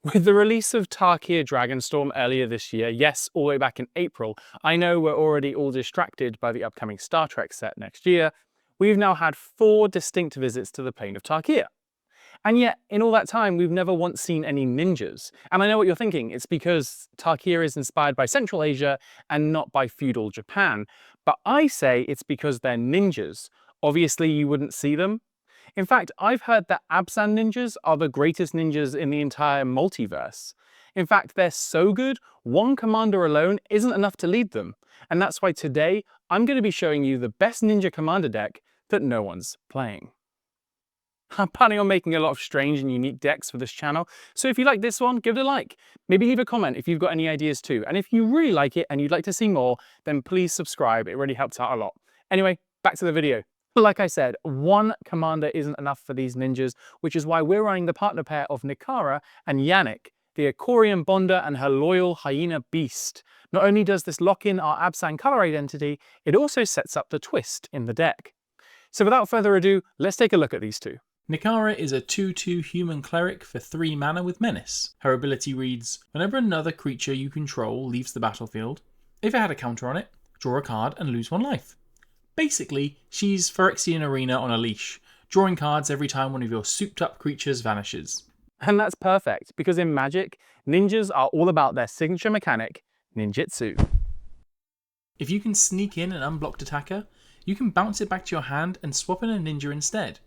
With the release of Tarkia Dragonstorm earlier this year, yes, all the way back in April, I know we're already all distracted by the upcoming Star Trek set next year. We've now had 4 distinct visits to the plane of Tarkia. And yet, in all that time, we've never once seen any ninjas. And I know what you're thinking, it's because Tarkia is inspired by Central Asia and not by feudal Japan. But I say it's because they're ninjas. Obviously, you wouldn't see them. In fact, I've heard that ABZAN ninjas are the greatest ninjas in the entire multiverse. In fact, they're so good, one commander alone isn't enough to lead them. And that's why today, I'm going to be showing you the best ninja commander deck that no one's playing. I'm planning on making a lot of strange and unique decks for this channel, so if you like this one, give it a like. Maybe leave a comment if you've got any ideas too, and if you really like it and you'd like to see more, then please subscribe, it really helps out a lot. Anyway, back to the video. Like I said, one commander isn't enough for these ninjas, which is why we're running the partner pair of Nikara and Yannick, the Akorian Bonder and her loyal Hyena Beast. Not only does this lock in our ABZAN color identity, it also sets up the twist in the deck. So without further ado, let's take a look at these two. Nikara is a 2/2 human cleric for 3 mana with Menace. Her ability reads, whenever another creature you control leaves the battlefield, if it had a counter on it, draw a card and lose 1 life. Basically, she's Phyrexian Arena on a leash, drawing cards every time one of your souped up creatures vanishes. And that's perfect, because in Magic, ninjas are all about their signature mechanic, ninjutsu. If you can sneak in an unblocked attacker, you can bounce it back to your hand and swap in a ninja instead.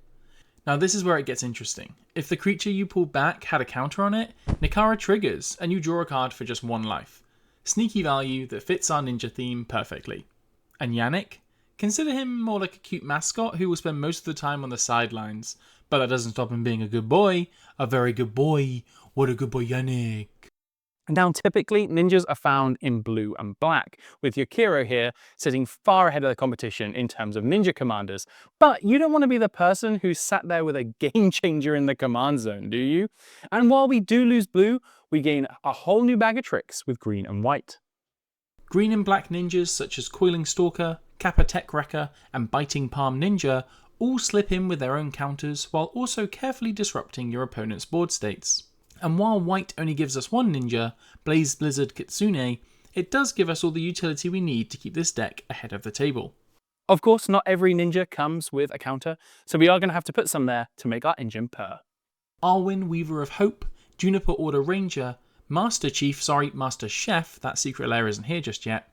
Now this is where it gets interesting. If the creature you pulled back had a counter on it, Nikara triggers and you draw a card for just 1 life. Sneaky value that fits our ninja theme perfectly. And Yannick? Consider him more like a cute mascot who will spend most of the time on the sidelines, but that doesn't stop him being a good boy. A very good boy. What a good boy, Yannick. Now, typically, ninjas are found in blue and black, with Yukiro here sitting far ahead of the competition in terms of ninja commanders. But you don't want to be the person who's sat there with a game changer in the command zone, do you? And while we do lose blue, we gain a whole new bag of tricks with green and white. Green and black ninjas such as Coiling Stalker, Kappa Tech Wrecker, and Biting Palm Ninja all slip in with their own counters while also carefully disrupting your opponent's board states. And while white only gives us 1 ninja, Blaze Blizzard Kitsune, it does give us all the utility we need to keep this deck ahead of the table. Of course, not every ninja comes with a counter, so we are going to have to put some there to make our engine purr. Arwen, Weaver of Hope, Juniper Order Ranger, Master Chef, that secret lair isn't here just yet,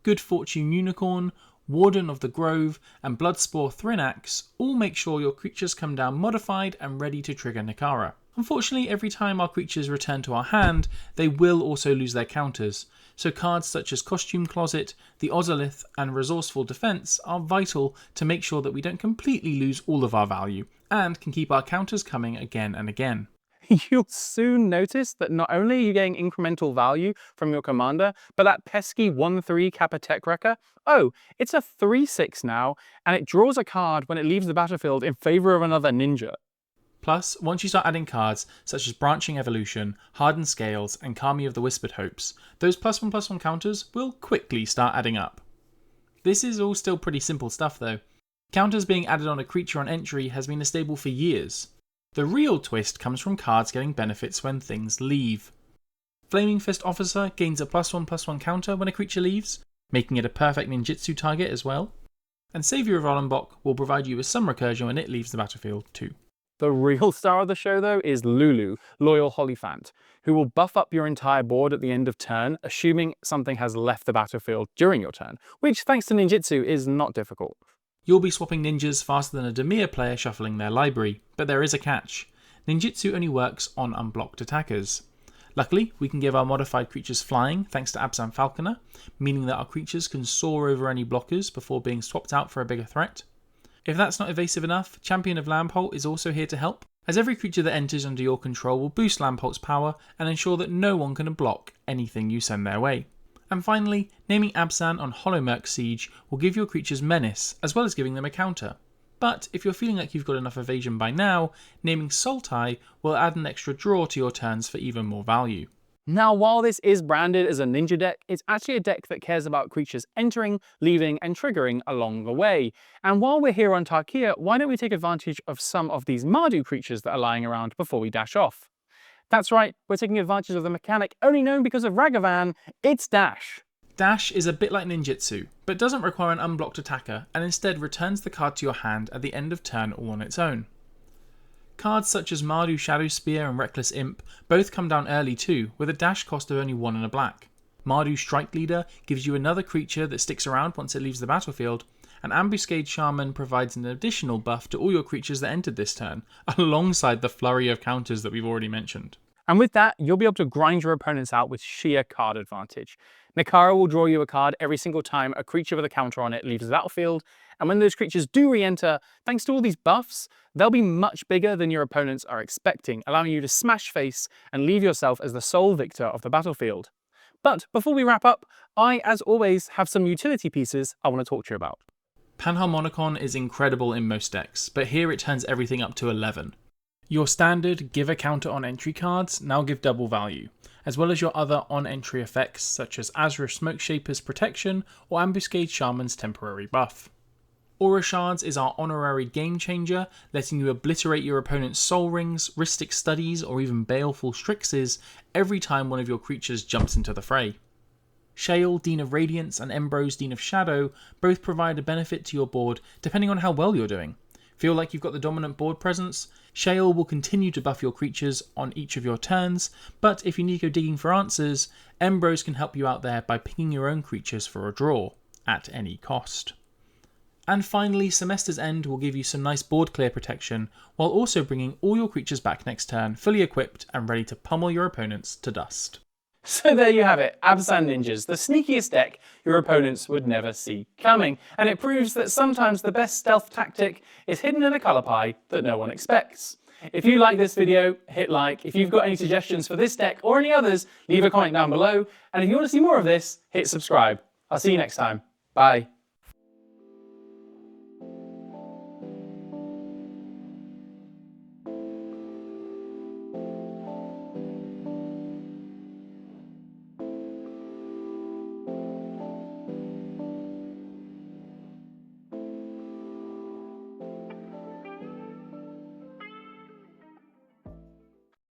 Good Fortune Unicorn, Warden of the Grove, and Bloodspore Thrinax all make sure your creatures come down modified and ready to trigger Nikara. Unfortunately, every time our creatures return to our hand, they will also lose their counters, so cards such as Costume Closet, the Ozolith, and Resourceful Defense are vital to make sure that we don't completely lose all of our value, and can keep our counters coming again and again. You'll soon notice that not only are you getting incremental value from your commander, but that pesky 1/3 Kappa Tech Wrecker, oh, it's a 3/6 now, and it draws a card when it leaves the battlefield in favor of another ninja. Plus, once you start adding cards such as Branching Evolution, Hardened Scales, and Kami of the Whispered Hopes, those +1/+1 counters will quickly start adding up. This is all still pretty simple stuff though. Counters being added on a creature on entry has been a staple for years. The real twist comes from cards getting benefits when things leave. Flaming Fist Officer gains a +1/+1 counter when a creature leaves, making it a perfect ninjutsu target as well. And Savior of Ollenbock will provide you with some recursion when it leaves the battlefield too. The real star of the show, though, is Lulu, Loyal Hollyphant, who will buff up your entire board at the end of turn, assuming something has left the battlefield during your turn, which, thanks to ninjutsu, is not difficult. You'll be swapping ninjas faster than a Dimir player shuffling their library, but there is a catch. Ninjutsu only works on unblocked attackers. Luckily, we can give our modified creatures flying thanks to ABZAN Falconer, meaning that our creatures can soar over any blockers before being swapped out for a bigger threat. If that's not evasive enough, Champion of Lampholt is also here to help, as every creature that enters under your control will boost Lampholt's power and ensure that no one can block anything you send their way. And finally, naming ABZAN on Hollowmurk Siege will give your creatures menace, as well as giving them a counter. But if you're feeling like you've got enough evasion by now, naming Sultai will add an extra draw to your turns for even more value. Now, while this is branded as a ninja deck, it's actually a deck that cares about creatures entering, leaving, and triggering along the way. And while we're here on Tarkia, why don't we take advantage of some of these Mardu creatures that are lying around before we dash off? That's right, we're taking advantage of the mechanic only known because of Ragavan, it's Dash. Dash is a bit like ninjutsu, but doesn't require an unblocked attacker and instead returns the card to your hand at the end of turn all on its own. Cards such as Mardu Shadow Spear and Reckless Imp both come down early too, with a dash cost of only 1 and a black. Mardu Strike Leader gives you another creature that sticks around once it leaves the battlefield, and Ambuscade Shaman provides an additional buff to all your creatures that entered this turn, alongside the flurry of counters that we've already mentioned. And with that, you'll be able to grind your opponents out with sheer card advantage. Nakara will draw you a card every single time a creature with a counter on it leaves the battlefield, and when those creatures do re-enter, thanks to all these buffs, they'll be much bigger than your opponents are expecting, allowing you to smash face and leave yourself as the sole victor of the battlefield. But before we wrap up, I, as always, have some utility pieces I want to talk to you about. Panharmonicon is incredible in most decks, but here it turns everything up to 11. Your standard give a counter on entry cards now give double value, as well as your other on-entry effects such as Azra Smokeshaper's Protection or Ambuscade Shaman's temporary buff. Aura Shards is our honorary game changer, letting you obliterate your opponent's Soul Rings, Rhystic Studies or even Baleful Strixes every time one of your creatures jumps into the fray. Shale, Dean of Radiance and Embrose, Dean of Shadow both provide a benefit to your board depending on how well you're doing. Feel like you've got the dominant board presence? Shale will continue to buff your creatures on each of your turns, but if you need to go digging for answers, Embrose can help you out there by picking your own creatures for a draw, at any cost. And finally, Semester's End will give you some nice board clear protection, while also bringing all your creatures back next turn, fully equipped and ready to pummel your opponents to dust. So there you have it, ABZAN Ninjas, the sneakiest deck your opponents would never see coming. And it proves that sometimes the best stealth tactic is hidden in a colour pie that no one expects. If you like this video, hit like. If you've got any suggestions for this deck or any others, leave a comment down below. And if you want to see more of this, hit subscribe. I'll see you next time. Bye.